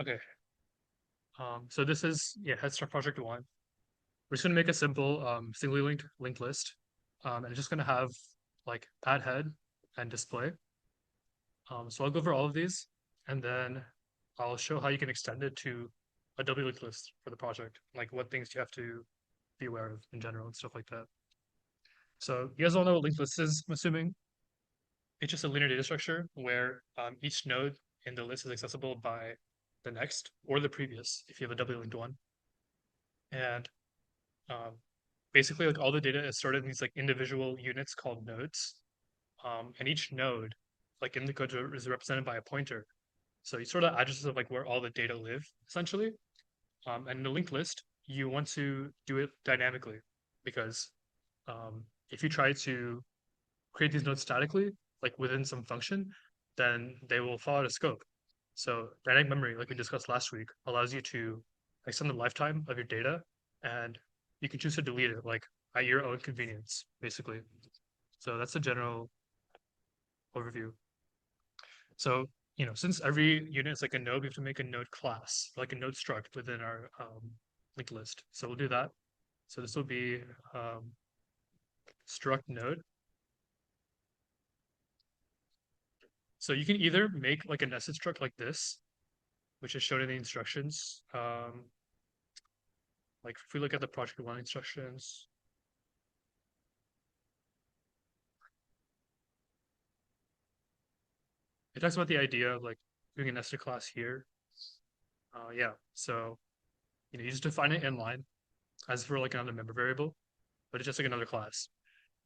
Okay. So this is head start project one. We're just gonna make a simple singly linked list. And it's just gonna have like add head and display. So I'll go over all of these and then I'll show how you can extend it to a W linked list for the project, like what things you have to be aware of in general and stuff like that. So you guys all know what linked list is, I'm assuming. It's just a linear data structure where each node in the list is accessible by the next or the previous if you have a W linked one. And um, basically, like all the data is stored in these like individual units called nodes. And each node, like in the code, is represented by a pointer. So you sort of addresses of like where all the data live, essentially. And in the linked list, you want to do it dynamically because if you try to create these nodes statically, like within some function, then they will fall out of scope. So dynamic memory, like we discussed last week, allows you to extend the lifetime of your data, and you can choose to delete it like at your own convenience, basically. So that's a general overview. So since every unit is like a node, we have to make a node class, like a node struct within our linked list. So we'll do that. So this will be struct node. So you can either make like a nested struct like this, which is shown in the instructions. Like if we look at the project one instructions, it talks about the idea of like doing a nested class here. Yeah, so you just define it inline as for like another member variable, but it's just like another class.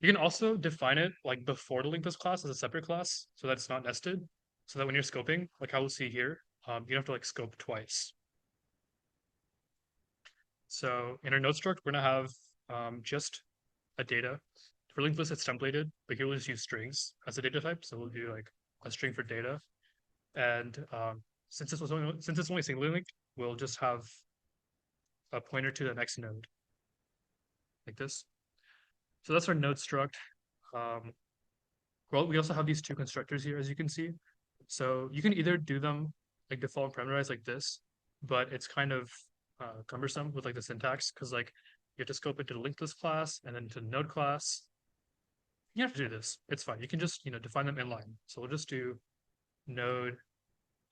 You can also define it like before the linked list class as a separate class, so that it's not nested. So that when you're scoping, like how we'll see here, you don't have to like scope twice. So in our node struct, we're gonna have just a data. For linked list, it's templated, but here we'll just use strings as a data type. So we'll do like a string for data. And since it's only singly linked, we'll just have a pointer to the next node like this. So that's our node struct. Um, well, we also have these two constructors here, as you can see. So you can either do them like default parameterized like this, but it's kind of cumbersome with like the syntax because like you have to scope it to the linked list class and then to the node class. You have to do this. It's fine. You can just define them inline. So we'll just do node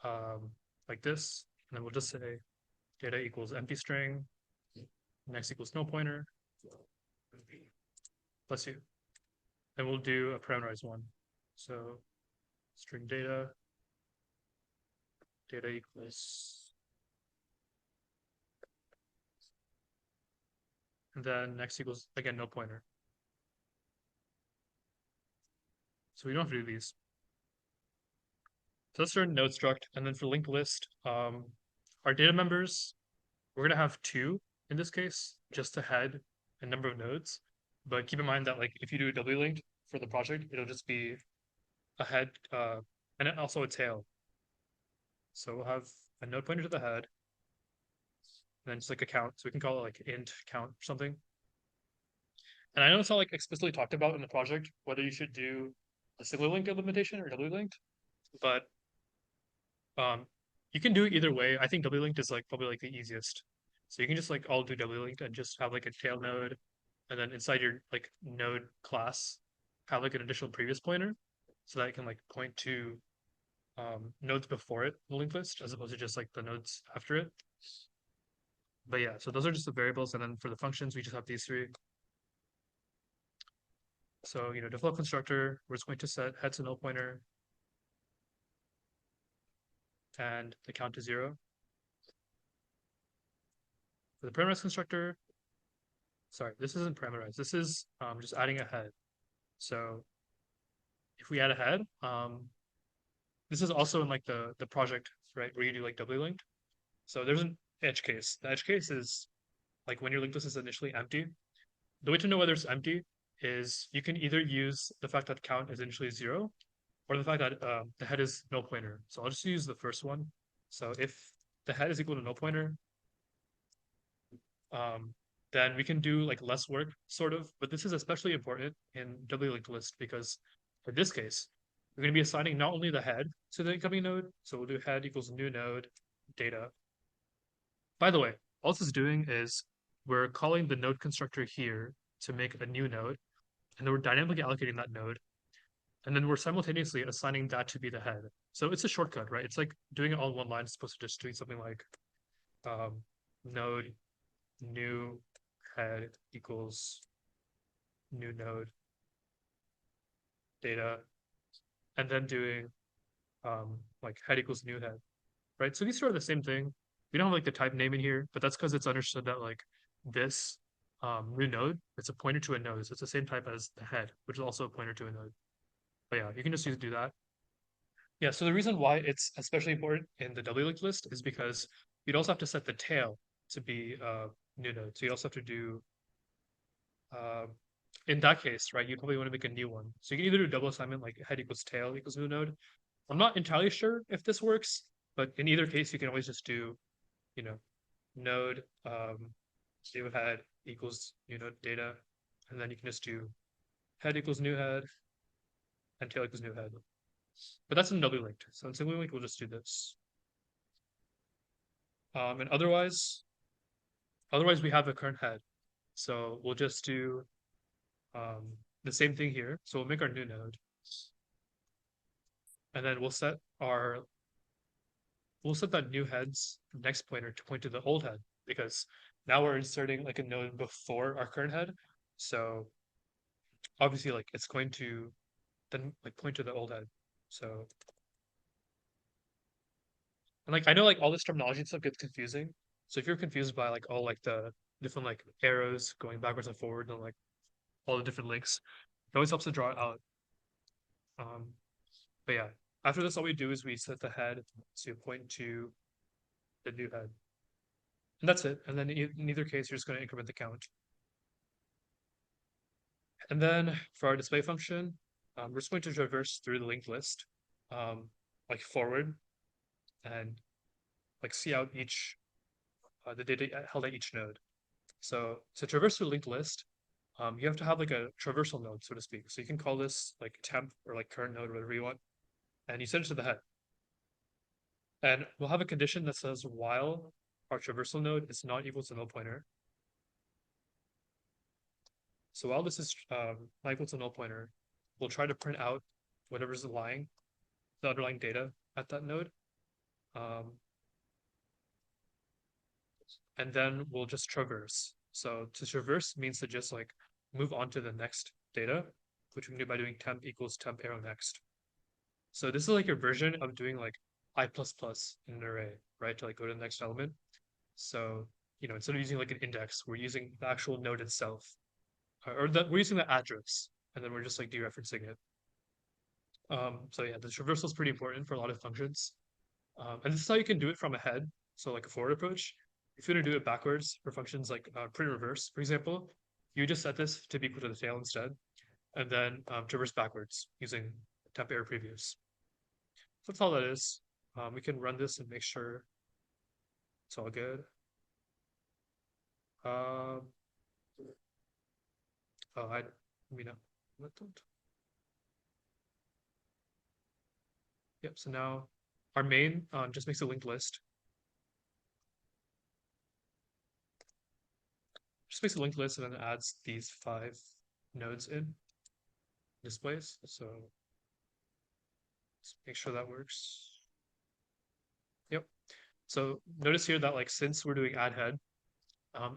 like this, and then we'll just say data equals empty string, next equals no pointer. Bless you. And we'll do a parameterized one. So string data equals, and then next equals again no pointer. So we don't have to do these. So that's our node struct, and then for linked list, our data members, we're gonna have two in this case, just to head a number of nodes. But keep in mind that like if you do a W linked for the project, it'll just be a head and also a tail. So we'll have a node pointer to the head, and then just like a count. So we can call it like int count or something. And I know it's not like explicitly talked about in the project whether you should do a single linked implementation or W linked, but um, you can do it either way. I think W linked is like probably like the easiest. So you can just like all do W linked and just have like a tail node, and then inside your like node class have like an additional previous pointer, so that it can like point to nodes before it in the linked list as opposed to just like the nodes after it. But yeah, so those are just the variables, and then for the functions we just have these three. So default constructor, we're just going to set head to null pointer and the count to 0. For the parameterized constructor, sorry, this isn't parameterized. This is just adding a head. So if we add a head, this is also in like the project, right, where you do like W linked. So there's an edge case. The edge case is like when your linked list is initially empty. The way to know whether it's empty is you can either use the fact that count is initially 0 or the fact that the head is no pointer. So I'll just use the first one. So if the head is equal to no pointer, then we can do like less work, sort of. But this is especially important in W linked list because for this case, we're going to be assigning not only the head to the incoming node, so we'll do head equals new node data. By the way, all this is doing is we're calling the node constructor here to make a new node, and then we're dynamically allocating that node, and then we're simultaneously assigning that to be the head. So it's a shortcut, right? It's like doing it all in one line as opposed to just doing something like node new head equals new node data, and then doing like head equals new head, right? So these are the same thing. We don't have like the type name in here, but that's because it's understood that like this new node, it's a pointer to a node. So it's the same type as the head, which is also a pointer to a node. But yeah, you can just do that. Yeah, so the reason why it's especially important in the W linked list is because you'd also have to set the tail to be new node. So you also have to do uh, in that case, right, you probably want to make a new one. So you can either do double assignment like head equals tail equals new node. I'm not entirely sure if this works, but in either case, you can always just do, you know, node new head equals new node data, and then you can just do head equals new head and tail equals new head. But that's in W linked. So in single linked, we'll just do this. And otherwise we have a current head. So we'll just do the same thing here. So we'll make our new node, and then we'll set that new head's next pointer to point to the old head because now we're inserting like a node before our current head. So obviously like it's going to then like point to the old head. So and like I know like all this terminology and stuff gets confusing. So if you're confused by like all like the different like arrows going backwards and forward and like all the different links, it always helps to draw it out. Um, but yeah, after this, all we do is we set the head to point to the new head. And that's it. And then in either case, you're just going to increment the count. And then for our display function, we're just going to traverse through the linked list, like forward, and like see out each the data held at each node. So to traverse through linked list, you have to have like a traversal node, so to speak. So you can call this like temp or like current node, whatever you want, and you set it to the head. And we'll have a condition that says while our traversal node is not equal to null pointer. So while this is not equal to null pointer, we'll try to print out whatever's the underlying data at that node. And then we'll just traverse. So to traverse means to just like move on to the next data, which we can do by doing temp equals temp arrow next. So this is like your version of doing like I++ in an array, right? To like go to the next element. So, instead of using like an index, we're using the actual node itself, or that we're using the address, and then we're just like dereferencing it. So yeah, the traversal is pretty important for a lot of functions. And this is how you can do it from ahead. So like a forward approach. If you want to do it backwards for functions like print reverse, for example, you just set this to be equal to the tail instead, and then traverse backwards using temp arrow previous. So that's all that is. We can run this and make sure it's all good. Oh, I mean, what don't. Yep. So now our main just makes a linked list. Just makes a linked list and then adds these 5 nodes in displays. So let's make sure that works. Yep. So notice here that like since we're doing add head,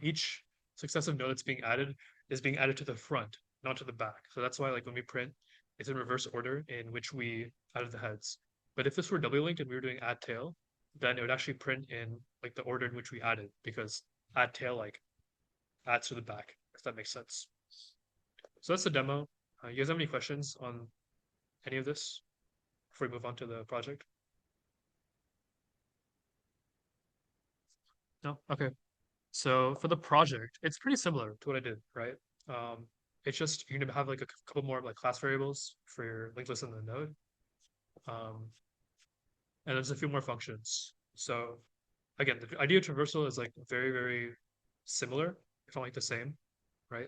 each successive node that's being added is being added to the front, not to the back. So that's why like when we print, it's in reverse order in which we added the heads. But if this were double linked and we were doing add tail, then it would actually print in like the order in which we added because add tail like adds to the back, if that makes sense. So that's the demo. You guys have any questions on any of this before we move on to the project? No? Okay. So for the project, it's pretty similar to what I did, right? It's just you're gonna have like a couple more like class variables for your linked list in the node. And there's a few more functions. So again, the idea of traversal is like very, very similar, if not like the same, right?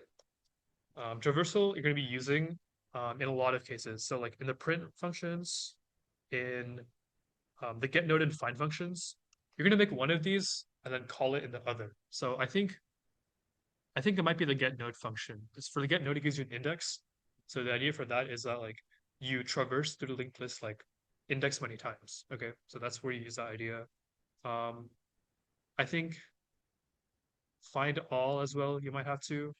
Traversal you're going to be using in a lot of cases. So like in the print functions, in the get node and find functions, you're gonna make one of these and then call it in the other. So I think it might be the get node function. Because for the get node, it gives you an index. So the idea for that is that like you traverse through the linked list like index many times. Okay, so that's where you use that idea. Um, I think find all as well, you might have to.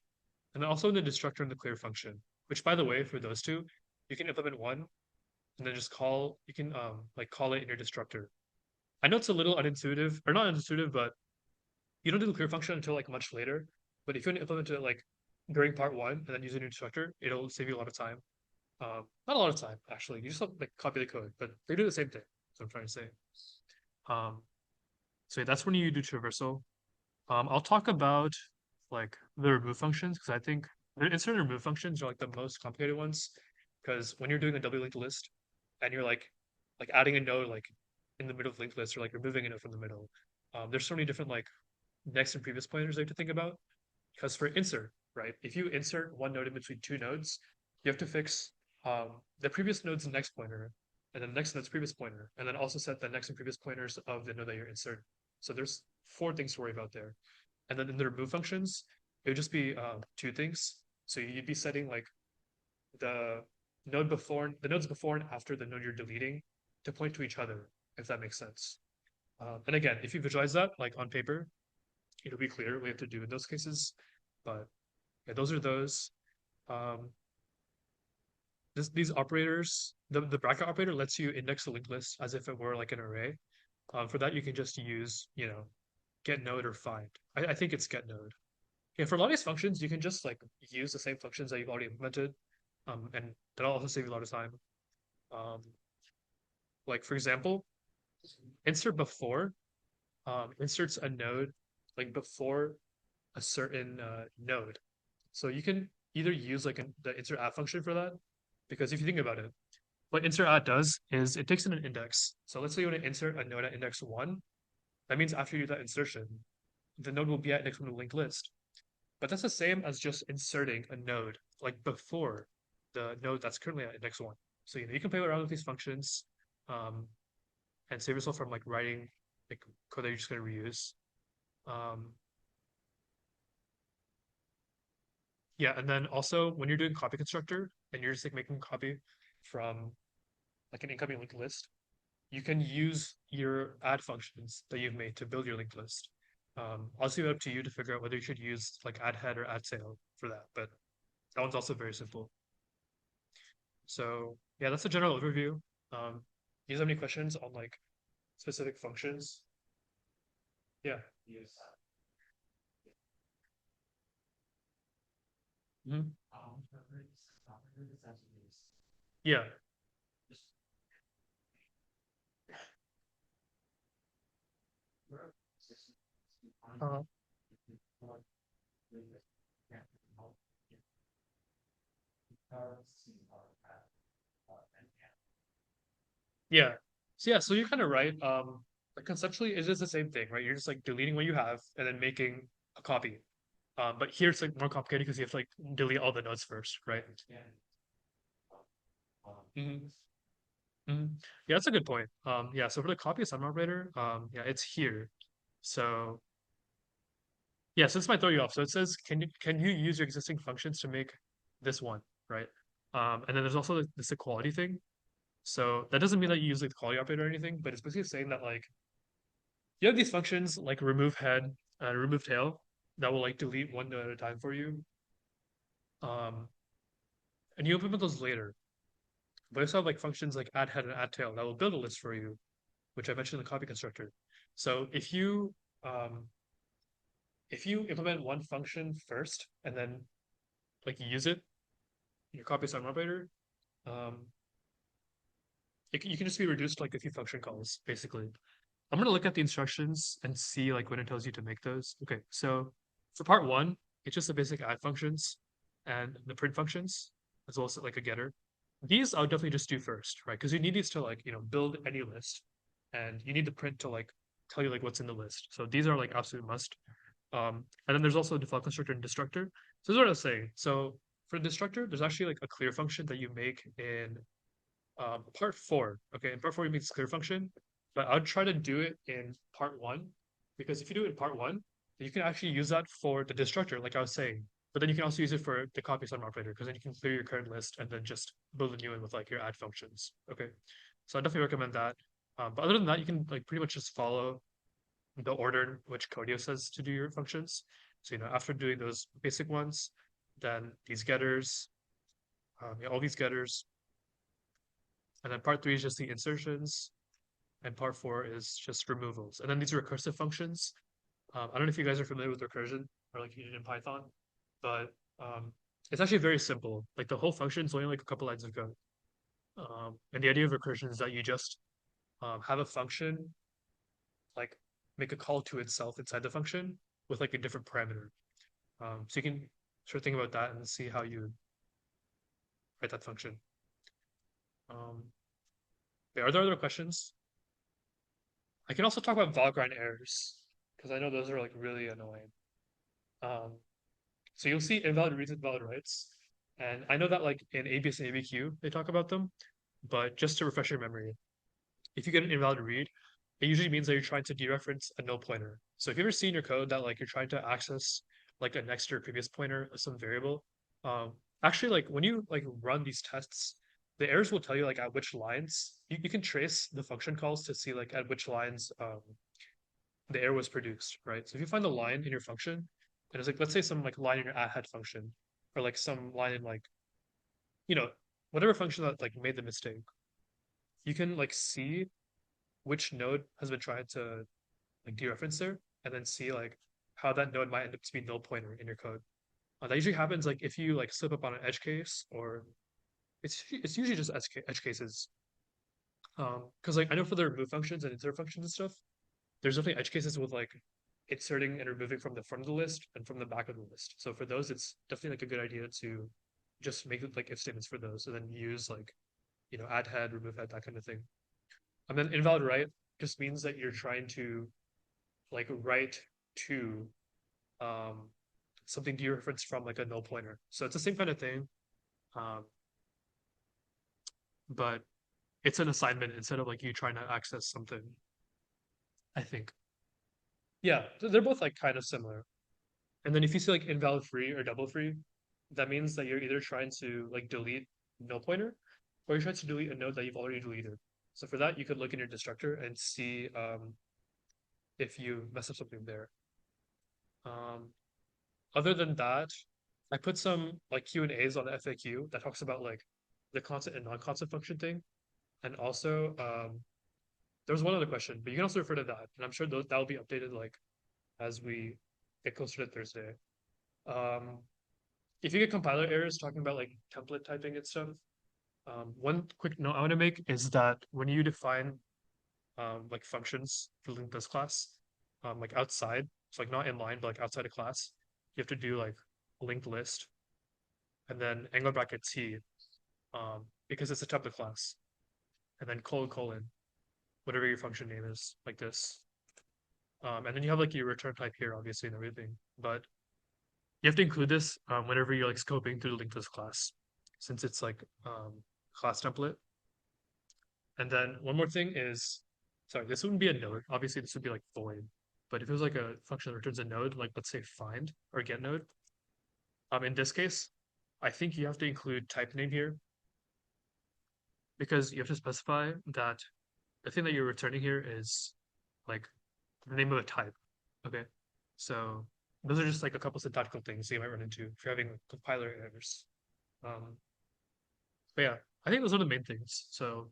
And then also in the destructor and the clear function, which by the way, for those two, you can implement one and then just call, you can like call it in your destructor. I know it's a little unintuitive, or not unintuitive, but you don't do the clear function until like much later. But if you want to implement it like during part one and then use a new destructor, it'll save you a lot of time. Not a lot of time, actually. You just have, like copy the code, but they do the same thing. So I'm trying to say. Um, so yeah, that's when you do traversal. I'll talk about like the remove functions because I think the insert and remove functions are like the most complicated ones. Because when you're doing a doubly linked list and you're like adding a node like in the middle of the linked list or like removing a node from the middle, there's so many different like next and previous pointers you have to think about. Because for insert, right, if you insert one node in between two nodes, you have to fix the previous node's next pointer and then the next node's previous pointer, and then also set the next and previous pointers of the node that you're inserting. So there's four things to worry about there. And then in the remove functions, it would just be two things. So you'd be setting like the the nodes before and after the node you're deleting to point to each other, if that makes sense. And again, if you visualize that like on paper, it'll be clear what we have to do in those cases. But yeah, those are those. Um, these operators, the bracket operator lets you index a linked list as if it were like an array. For that, you can just use, get node or find. I think it's get node. Yeah, for a lot of these functions, you can just like use the same functions that you've already implemented, and that'll also save you a lot of time. Um, like for example, insert before inserts a node like before a certain node. So you can either use like the insert at function for that, because if you think about it, what insert at does is it takes in an index. So let's say you want to insert a node at index one. That means after you do that insertion, the node will be at index one of the linked list. But that's the same as just inserting a node like before the node that's currently at index one. So you can play around with these functions, um, and save yourself from like writing like code that you're just going to reuse. Um, yeah, and then also when you're doing copy constructor and you're just like making a copy from like an incoming linked list, you can use your add functions that you've made to build your linked list. I'll leave it up to you to figure out whether you should use like add head or add tail for that, but that one's also very simple. So yeah, that's a general overview. Do you have any questions on like specific functions? Yeah. Mhm. Yeah. Uh, yeah. So yeah, so you're kind of right. Like conceptually, it is the same thing, right? You're just like deleting what you have and then making a copy. But here it's like more complicated because you have to like delete all the nodes first, right? Mhm. Mhm. Yeah, that's a good point. Yeah, so for the copy assignment operator, yeah, it's here. So yeah, so this might throw you off. So it says, can you use your existing functions to make this one, right? And then there's also this equality thing. So that doesn't mean that you use like the quality operator or anything, but it's basically saying that like you have these functions like remove head and remove tail that will like delete one node at a time for you. Um, and you implement those later. But I also have like functions like add head and add tail that will build a list for you, which I mentioned in the copy constructor. So um, if you implement one function first and then like use it in your copy assignment operator, um, you can just be reduced to like a few function calls, basically. I'm gonna look at the instructions and see like when it tells you to make those. Okay, so for part one, it's just the basic add functions and the print functions, as well as like a getter. These I would definitely just do first, right? Because you need these to like, build any list, and you need the print to like tell you like what's in the list. So these are like absolute must. And then there's also default constructor and destructor. So this is what I was saying. So for the destructor, there's actually like a clear function that you make in part four. Okay, in part four, you make this clear function, but I'd try to do it in part one, because if you do it in part one, you can actually use that for the destructor, like I was saying. But then you can also use it for the copy sum operator, because then you can clear your current list and then just build a new one with like your add functions. Okay, so I definitely recommend that. But other than that, you can like pretty much just follow the order in which Codio says to do your functions. So after doing those basic ones, then these getters, yeah, all these getters, and then part three is just the insertions, and part four is just removals. And then these are recursive functions. I don't know if you guys are familiar with recursion or like using it in Python, but it's actually very simple. Like the whole function is only like a couple lines of code. And the idea of recursion is that you just have a function like make a call to itself inside the function with like a different parameter. So you can sort of think about that and see how you write that function. Are there other questions? I can also talk about Valgrind errors because I know those are like really annoying. Um, so you'll see invalid reads and invalid writes, and I know that like in ABS and ABQ they talk about them, but just to refresh your memory, if you get an invalid read, it usually means that you're trying to dereference a null pointer. So if you ever see in your code that like you're trying to access like a next or previous pointer of some variable, um, actually like when you like run these tests, the errors will tell you like at which lines you can trace the function calls to see like at which lines the error was produced, right? So if you find a line in your function, and it's like let's say some like line in your add head function, or like some line in like you know whatever function that like made the mistake, you can like see which node has been trying to like dereference there, and then see like how that node might end up to be null pointer in your code. That usually happens like if you like slip up on an edge case, or it's usually just edge cases. Because like I know for the remove functions and insert functions and stuff, there's definitely edge cases with like inserting and removing from the front of the list and from the back of the list. So for those, it's definitely like a good idea to just make it like if statements for those, and then use like add head, remove head, that kind of thing. And then invalid write just means that you're trying to like write to um, something dereferenced from like a null pointer. So it's the same kind of thing, um, but it's an assignment instead of like you trying to access something. I think. Yeah, they're both like kind of similar. And then if you see like invalid free or double free, that means that you're either trying to like delete null pointer, or you're trying to delete a node that you've already deleted. So for that, you could look in your destructor and see if you mess up something there. Um, Other than that, I put some like Q and A's on the FAQ that talks about like the constant and non-constant function thing, and also there was one other question, but you can also refer to that, and I'm sure that will be updated like as we get closer to Thursday. Um, if you get compiler errors talking about like template typing and stuff, one quick note I want to make is that when you define like functions for this class, like outside, so like not inline, but like outside a class, you have to do like linked list and then angle bracket t, because it's a template class, and then colon whatever your function name is, like this. And then you have like your return type here, obviously, and everything. But you have to include this whenever you're like scoping through the linked list class, since it's like class template. And then one more thing is, sorry, this wouldn't be a node. Obviously, this would be like void. But if it was like a function that returns a node, like let's say find or get node, in this case, I think you have to include type name here, because you have to specify that the thing that you're returning here is like the name of a type. Okay. So those are just like a couple syntactical things you might run into if you're having compiler errors. Um, but yeah, I think those are the main things. So